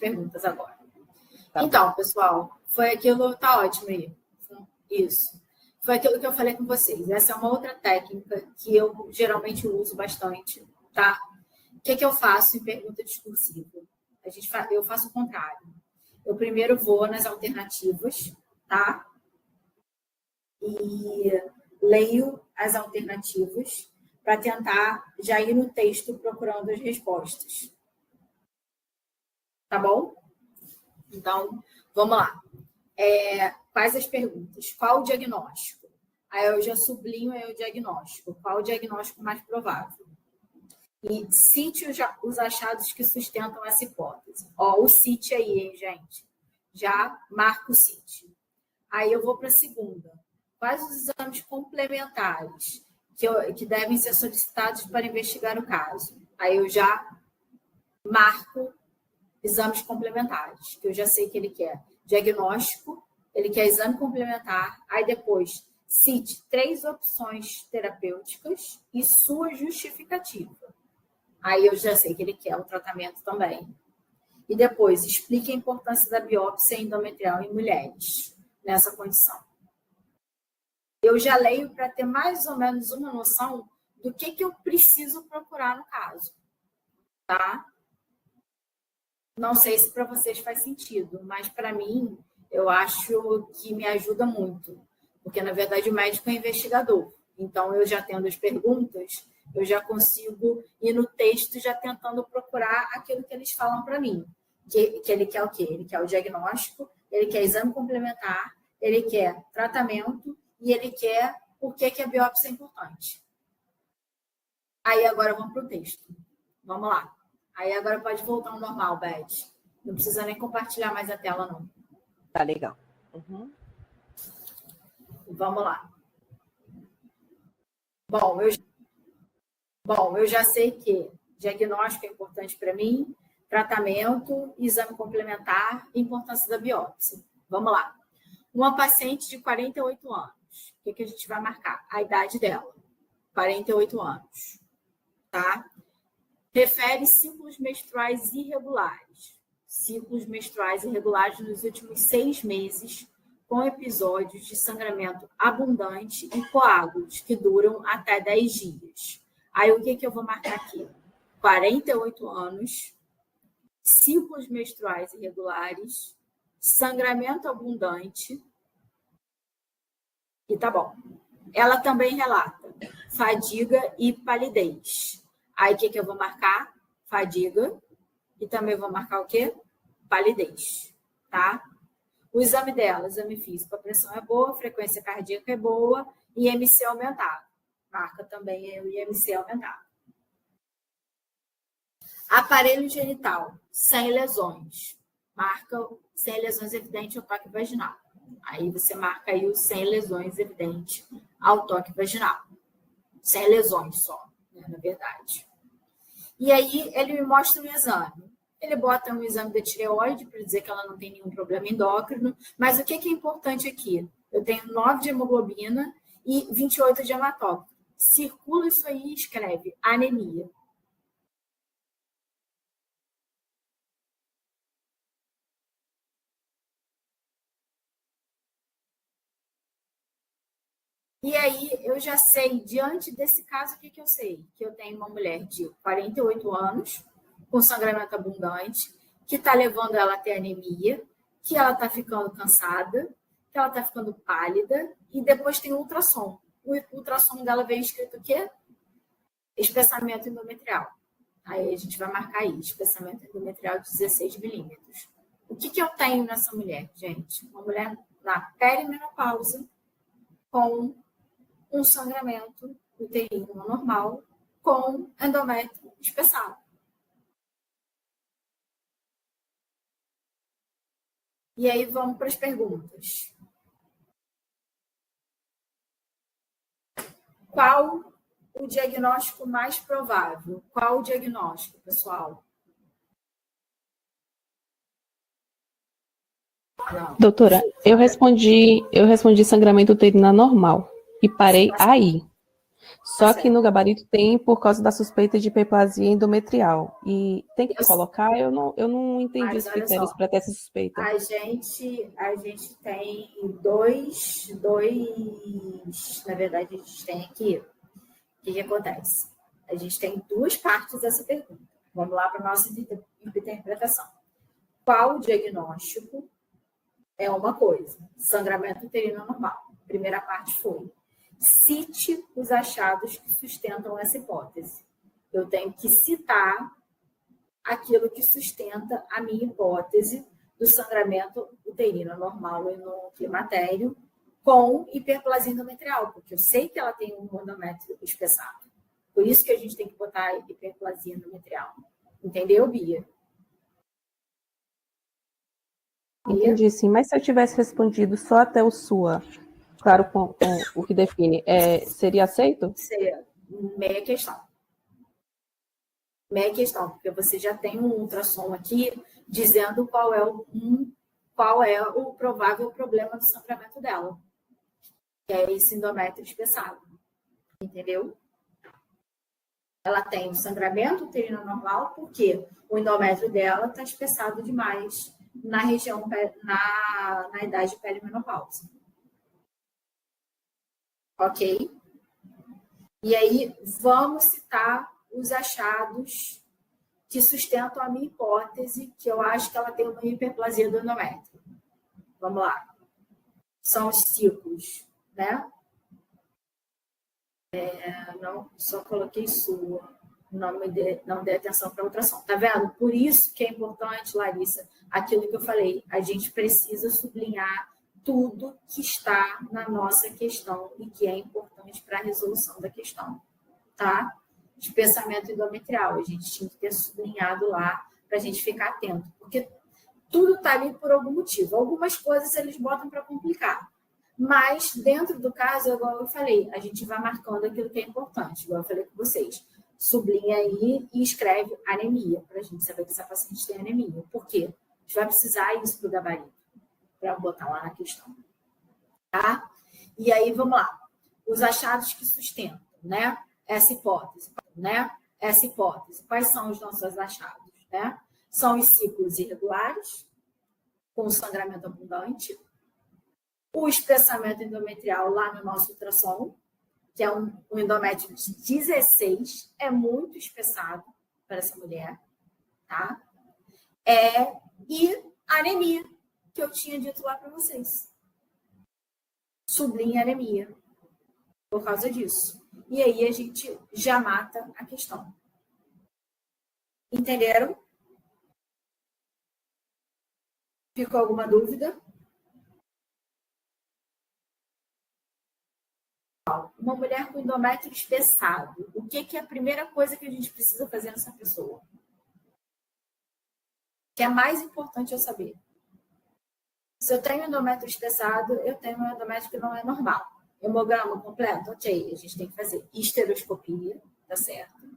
perguntas agora. Tá então, bom. pessoal, foi aquilo... Tá ótimo aí. Isso. Foi aquilo que eu falei com vocês. Essa é uma outra técnica que eu geralmente uso bastante, tá? O que eu faço em pergunta discursiva? Eu faço o contrário. Eu primeiro vou nas alternativas, tá? E leio as alternativas para tentar já ir no texto procurando as respostas. Tá bom? Então, vamos lá. Quais as perguntas? Qual o diagnóstico? Aí eu já sublinho aí o diagnóstico. Qual o diagnóstico mais provável? E cite os achados que sustentam essa hipótese. Ó, o cite aí, hein, gente? Já marco o cite. Aí eu vou para a segunda. Quais os exames complementares que devem ser solicitados para investigar o caso? Aí eu já marco exames complementares, que eu já sei que ele quer diagnóstico, ele quer exame complementar, aí depois cite 3 opções terapêuticas e sua justificativa. Aí eu já sei que ele quer o tratamento também. E depois explique a importância da biópsia endometrial em mulheres nessa condição. Eu já leio para ter mais ou menos uma noção do que eu preciso procurar no caso, tá? Não sei se para vocês faz sentido, mas para mim, eu acho que me ajuda muito. Porque, na verdade, o médico é investigador. Então, eu já tendo as perguntas, eu já consigo ir no texto já tentando procurar aquilo que eles falam para mim. Que ele quer o quê? Ele quer o diagnóstico, ele quer exame complementar, ele quer tratamento e ele quer por que a biópsia é importante. Aí, agora vamos para o texto. Vamos lá. Aí agora pode voltar ao normal, Beth. Não precisa nem compartilhar mais a tela, não. Tá legal. Uhum. Vamos lá. Bom, eu já sei que diagnóstico é importante para mim, tratamento, exame complementar e importância da biópsia. Vamos lá. Uma paciente de 48 anos. O que a gente vai marcar? A idade dela. 48 anos. Tá? Refere ciclos menstruais irregulares. Ciclos menstruais irregulares nos últimos 6 meses, com episódios de sangramento abundante e coágulos, que duram até 10 dias. Aí, o que eu vou marcar aqui? 48 anos, ciclos menstruais irregulares, sangramento abundante, e tá bom. Ela também relata fadiga e palidez. Aí, o que eu vou marcar? Fadiga. E também vou marcar o quê? Palidez. Tá? O exame dela, exame físico, a pressão é boa, a frequência cardíaca é boa, IMC aumentado. Marca também o IMC aumentado. Aparelho genital, sem lesões. Marca sem lesões evidentes ao toque vaginal. Aí você marca aí o sem lesões evidentes ao toque vaginal. Sem lesões só, né, na verdade. E aí ele me mostra um exame. Ele bota um exame da tireoide para dizer que ela não tem nenhum problema endócrino. Mas o que é importante aqui? Eu tenho 9 de hemoglobina e 28 de hematócrito. Circula isso aí e escreve anemia. E aí, eu já sei, diante desse caso, o que eu sei? Que eu tenho uma mulher de 48 anos, com sangramento abundante, que está levando ela a ter anemia, que ela está ficando cansada, que ela está ficando pálida, e depois tem ultrassom. O ultrassom dela vem escrito o quê? Espessamento endometrial. Aí a gente vai marcar aí, espessamento endometrial de 16 milímetros. O que eu tenho nessa mulher, gente? Uma mulher na perimenopausa, com um sangramento uterino normal com endométrio espessado. E aí vamos para as perguntas. Qual o diagnóstico mais provável? Qual o diagnóstico, pessoal? Não. Doutora, eu respondi sangramento uterino normal e parei aí. Só que no gabarito tem por causa da suspeita de hiperplasia endometrial. E tem que colocar, eu não entendi os critérios para ter essa suspeita. A gente tem dois, na verdade, a gente tem aqui, o que acontece? A gente tem duas partes dessa pergunta. Vamos lá para a nossa interpretação. Qual o diagnóstico é uma coisa? Sangramento uterino normal. A primeira parte foi: cite os achados que sustentam essa hipótese. Eu tenho que citar aquilo que sustenta a minha hipótese do sangramento uterino normal e no climatério com hiperplasia endometrial, porque eu sei que ela tem um endométrio espessado. Por isso que a gente tem que botar hiperplasia endometrial. Entendeu, Bia? Entendi, sim. Mas se eu tivesse respondido só até o SUA, claro, com o que define, seria aceito? Seria meia questão. Meia questão, porque você já tem um ultrassom aqui dizendo qual é o provável problema do sangramento dela, que é esse endométrio espessado. Entendeu? Ela tem um sangramento uterino normal porque o endométrio dela está espessado demais na região, na idade de perimenopausa. Ok? E aí, vamos citar os achados que sustentam a minha hipótese, que eu acho que ela tem uma hiperplasia do endométrio. Vamos lá. São os ciclos, né? Não, só coloquei sua. Não dei atenção para a ultrassom. Tá vendo? Por isso que é importante, Larissa, aquilo que eu falei. A gente precisa sublinhar tudo que está na nossa questão e que é importante para a resolução da questão. Tá? Espessamento endometrial. A gente tinha que ter sublinhado lá para a gente ficar atento. Porque tudo está ali por algum motivo. Algumas coisas eles botam para complicar. Mas, dentro do caso, igual eu falei, a gente vai marcando aquilo que é importante, igual eu falei com vocês. Sublinha aí e escreve anemia, para a gente saber que essa paciente tem anemia. Por quê? A gente vai precisar isso para o gabarito, para botar lá na questão. Tá? E aí, vamos lá. Os achados que sustentam, né? Essa hipótese, né? Essa hipótese. Quais são os nossos achados, né? São os ciclos irregulares, com sangramento abundante, o espessamento endometrial lá no nosso ultrassom, que é um endométrio de 16, é muito espessado para essa mulher, tá? E anemia, que eu tinha dito lá para vocês. Sublinha anemia, por causa disso. E aí a gente já mata a questão. Entenderam? Ficou alguma dúvida? Uma mulher com endométrio espessado, o que é a primeira coisa que a gente precisa fazer nessa pessoa? O que é mais importante eu saber? Se eu tenho endométrio espessado, eu tenho um endométrio que não é normal. Hemograma completo? Ok, a gente tem que fazer histeroscopia, tá certo?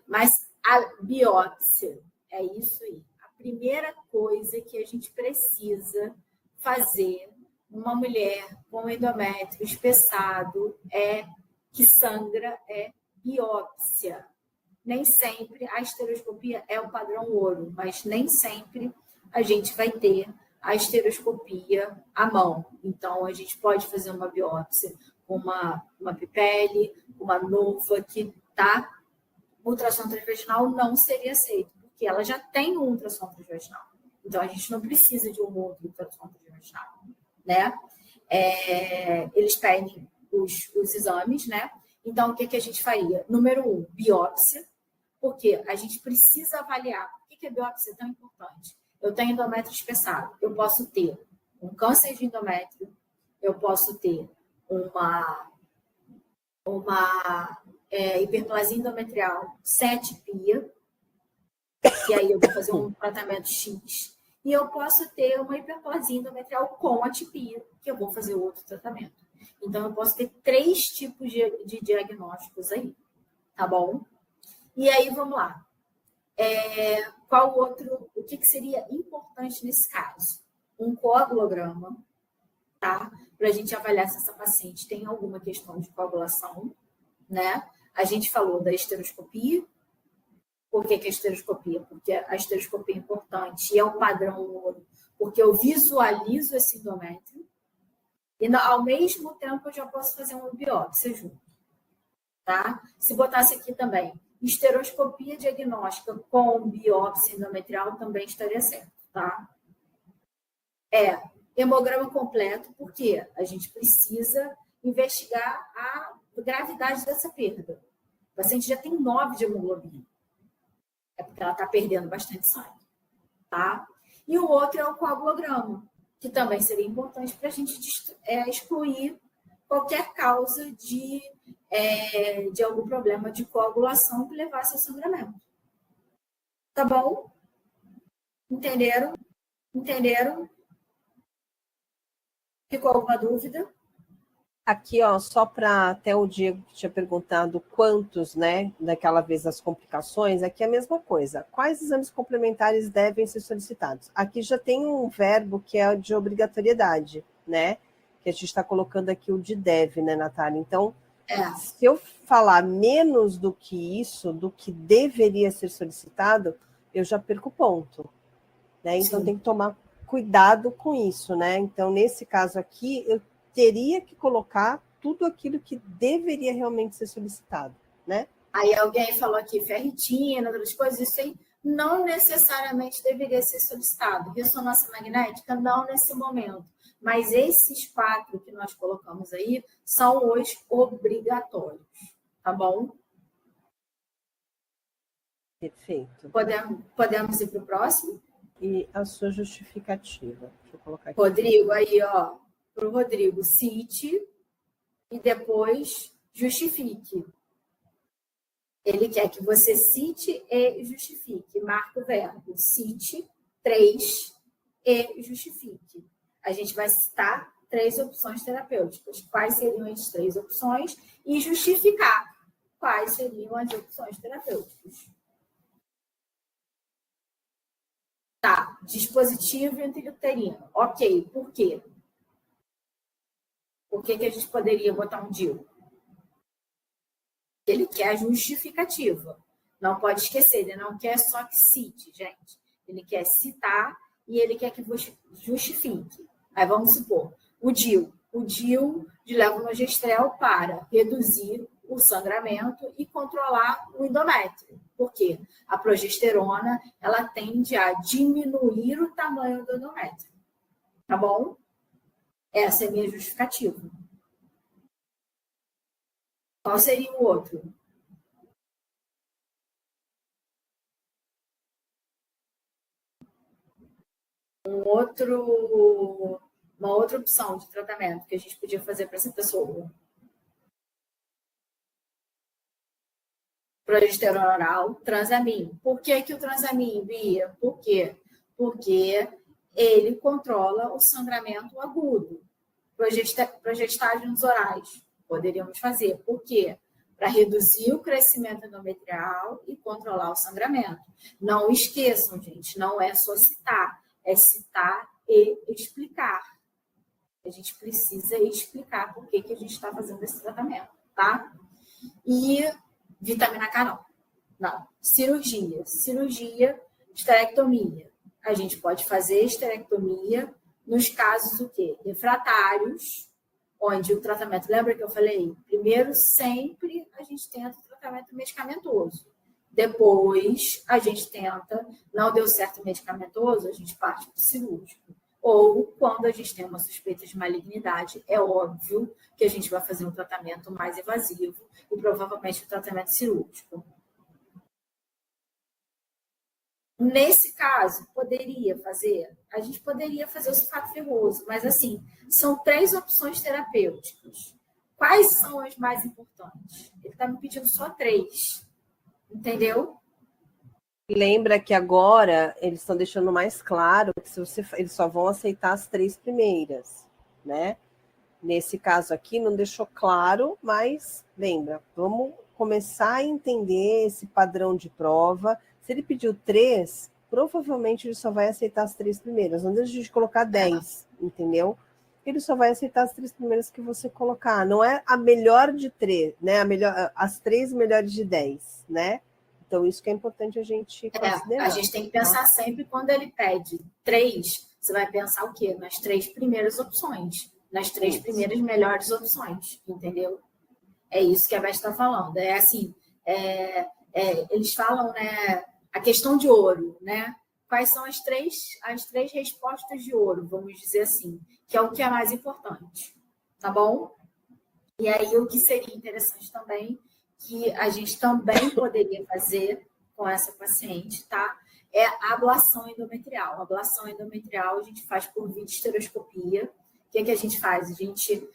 Mas a biópsia, é isso aí. A primeira coisa que a gente precisa fazer uma mulher com endométrio espessado que sangra é biópsia. Nem sempre a histeroscopia é o padrão ouro, mas nem sempre a gente vai ter a histeroscopia à mão. Então, a gente pode fazer uma biópsia com uma pipele, uma Novak, tá? O ultrassom transvaginal não seria aceito, porque ela já tem um ultrassom transvaginal. Então, a gente não precisa de um outro ultrassom transvaginal. Né? Eles pedem os exames, né? Então, o que a gente faria? Número 1, biópsia, porque a gente precisa avaliar. Por que a biópsia é tão importante? Eu tenho endométrio espessado, eu posso ter um câncer de endométrio, eu posso ter uma hiperplasia endometrial sem atipia, que aí eu vou fazer um tratamento X. E eu posso ter uma hiperplasia endometrial com atipia, que eu vou fazer outro tratamento. Então, eu posso ter 3 tipos de diagnósticos aí, tá bom? E aí, vamos lá. O que seria importante nesse caso? Um coagulograma, tá? Para a gente avaliar se essa paciente tem alguma questão de coagulação. né? A gente falou da esteroscopia. Por que a esteroscopia? Porque a esteroscopia é importante e é o padrão ouro, porque eu visualizo esse endométrio e, ao mesmo tempo, eu já posso fazer uma biópsia junto, tá? Se botasse aqui também, esteroscopia diagnóstica com biópsia endometrial também estaria certo, tá? Hemograma completo, porque a gente precisa investigar a gravidade dessa perda. O paciente já tem 9 de hemoglobina. É porque ela está perdendo bastante sangue, tá? E o outro é o coagulograma, que também seria importante para a gente excluir qualquer causa de algum problema de coagulação que levasse ao sangramento. Tá bom? Entenderam? Entenderam? Ficou alguma dúvida? Aqui, ó, só para até o Diego que tinha perguntado quantos, né, daquela vez as complicações, aqui é a mesma coisa. Quais exames complementares devem ser solicitados? Aqui já tem um verbo que é de obrigatoriedade, né? Que a gente está colocando aqui o de deve, né, Natália? Então, se eu falar menos do que isso, do que deveria ser solicitado, eu já perco ponto, né? Então, tem que tomar cuidado com isso, né? Então, nesse caso aqui, eu teria que colocar tudo aquilo que deveria realmente ser solicitado, né? Aí alguém falou aqui, ferritina, outras coisas, isso aí não necessariamente deveria ser solicitado. Ressonância magnética, não nesse momento. Mas esses 4 que nós colocamos aí são os obrigatórios, tá bom? Perfeito. Podemos ir para o próximo? E a sua justificativa. Deixa eu colocar aqui. Rodrigo, aí, ó. Para o Rodrigo, cite e depois justifique. Ele quer que você cite e justifique. Marca o verbo. Cite 3 e justifique. A gente vai citar 3 opções terapêuticas. Quais seriam as 3 opções? E justificar quais seriam as opções terapêuticas. Tá. Dispositivo intrauterino. Ok. Por quê? Por que a gente poderia botar um DIU? Ele quer a justificativa. Não pode esquecer, ele não quer só que cite, gente. Ele quer citar e ele quer que justifique. Aí vamos supor, o DIU de levonorgestrel para reduzir o sangramento e controlar o endométrio. Por quê? A progesterona, ela tende a diminuir o tamanho do endométrio. Tá bom? Essa é a minha justificativa. Qual seria o outro? Uma outra opção de tratamento que a gente podia fazer para essa pessoa. Progesterona oral, Transamin. Por que o Transamin, Bia? Por quê? Porque ele controla o sangramento agudo. Progestágenos orais. Poderíamos fazer. Por quê? Para reduzir o crescimento endometrial e controlar o sangramento. Não esqueçam, gente, não é só citar, é citar e explicar. A gente precisa explicar por que a gente está fazendo esse tratamento, tá? E vitamina K não. Cirurgia, esterectomia. A gente pode fazer esterectomia nos casos o quê? Refratários, onde o tratamento, lembra que eu falei? Primeiro, sempre a gente tenta o tratamento medicamentoso. Depois, a gente tenta, não deu certo o medicamentoso, a gente parte para o cirúrgico. Ou, quando a gente tem uma suspeita de malignidade, é óbvio que a gente vai fazer um tratamento mais invasivo e provavelmente um tratamento cirúrgico. Nesse caso, a gente poderia fazer o sulfato ferroso, mas assim, são 3 opções terapêuticas. Quais são as mais importantes? Ele está me pedindo só 3, entendeu? Lembra que agora eles estão deixando mais claro que eles só vão aceitar as 3 primeiras, né? Nesse caso aqui não deixou claro, mas lembra, vamos começar a entender esse padrão de prova. Se ele pediu 3, provavelmente ele só vai aceitar as 3 primeiras. Não deixa a gente colocar 10, entendeu? ele só vai aceitar as 3 primeiras que você colocar. Não é a melhor de 3, né? As 3 melhores de 10, né? Então, isso que é importante a gente considerar. A gente tem que pensar sempre, quando ele pede 3, você vai pensar o quê? Nas 3 primeiras opções, nas 3 primeiras melhores opções, entendeu? É isso que a Beth está falando. É assim, eles falam, né, a questão de ouro, né? Quais são as três respostas de ouro, vamos dizer assim, que é o que é mais importante, tá bom? E aí, o que seria interessante também, que a gente também poderia fazer com essa paciente, tá? É a ablação endometrial. A ablação endometrial a gente faz por videoestereoscopia. O que a gente faz? A gente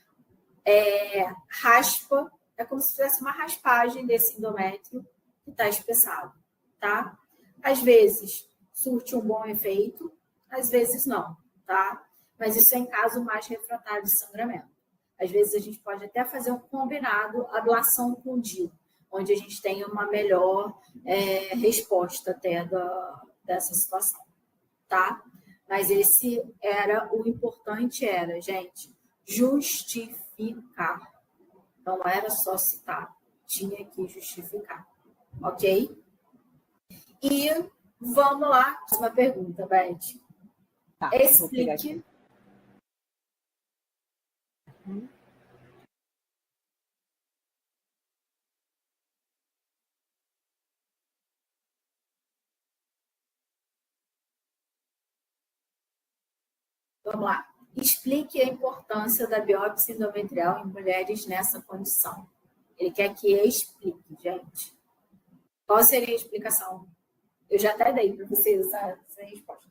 raspa, é como se fizesse uma raspagem desse endométrio que está espessado, tá? Às vezes surte um bom efeito, às vezes não, tá? Mas isso é em caso mais refratário de sangramento. Às vezes a gente pode até fazer um combinado ablação com DIU, onde a gente tem uma melhor resposta até dessa situação, tá? Mas o importante era, gente, justificar. Não era só citar, tinha que justificar, ok? E vamos lá, uma pergunta, Beth. Tá, explique. Vamos lá. Explique a importância da biópsia endometrial em mulheres nessa condição. Ele quer que eu explique, gente. Qual seria a explicação? Eu já até dei para vocês essa resposta.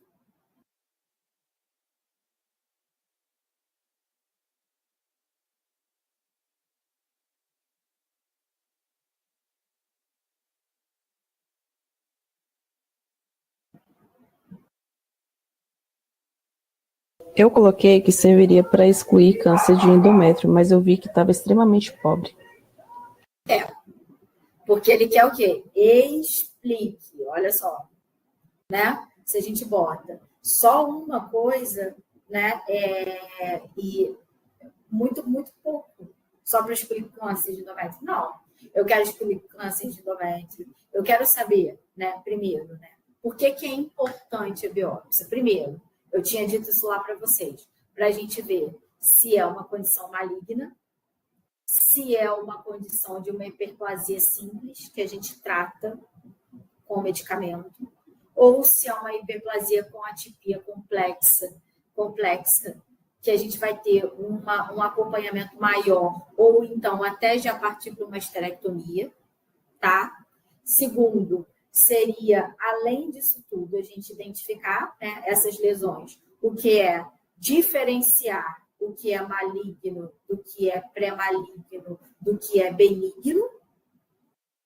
Eu coloquei que serviria para excluir câncer de endométrio, mas eu vi que estava extremamente pobre. Porque ele quer o quê? Explique, olha só, né? Se a gente bota só uma coisa, né? E muito, muito pouco, só para explicar câncer de endométrio. Não, eu quero explicar câncer de endométrio. Eu quero saber, né? Primeiro, né? Por que é importante a biópsia? Primeiro, eu tinha dito isso lá para vocês, para a gente ver se é uma condição maligna, se é uma condição de uma hiperplasia simples, que a gente trata com medicamento, ou se é uma hiperplasia com atipia complexa, que a gente vai ter um acompanhamento maior, ou então até já partir para uma esterectomia, tá? Segundo, seria, além disso tudo, a gente identificar, né, essas lesões, o que é diferenciar o que é maligno do que é pré-maligno, do que é benigno.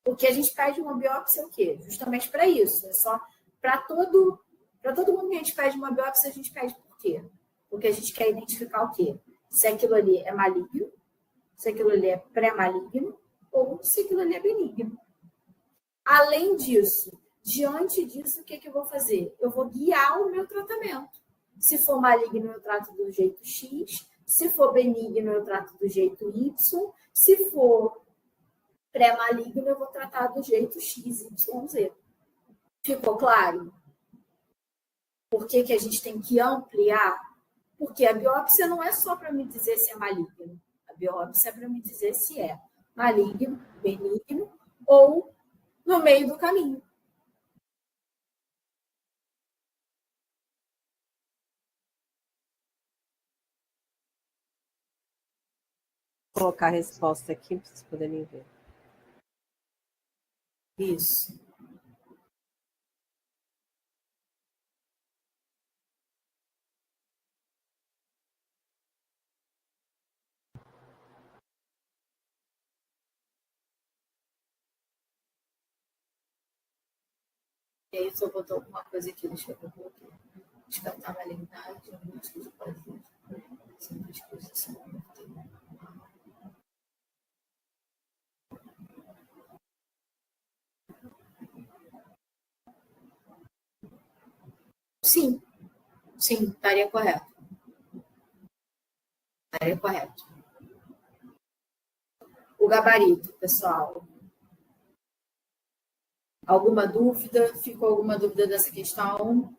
O que a gente pede uma biópsia é o quê? Justamente para isso. É só para todo mundo que a gente pede uma biópsia, a gente pede por quê? Porque a gente quer identificar o quê? Se aquilo ali é maligno, se aquilo ali é pré-maligno, ou se aquilo ali é benigno. Além disso, diante disso, o que eu vou fazer? Eu vou guiar o meu tratamento. Se for maligno, eu trato do jeito X. Se for benigno, eu trato do jeito Y. Se for pré-maligno, eu vou tratar do jeito X, Y, Z. Ficou claro? Por que a gente tem que ampliar? Porque a biópsia não é só para me dizer se é maligno. A biópsia é para me dizer se é maligno, benigno ou no meio do caminho. Vou colocar a resposta aqui para vocês poderem ver. Isso. E aí, só botou alguma coisa aqui, deixa eu ver. Descartar a malignidade, algumas coisas podem ser disposição. Sim, estaria correto. critério correto. O gabarito, pessoal. Alguma dúvida? Ficou alguma dúvida dessa questão?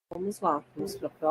Vamos lá, vamos para a próxima.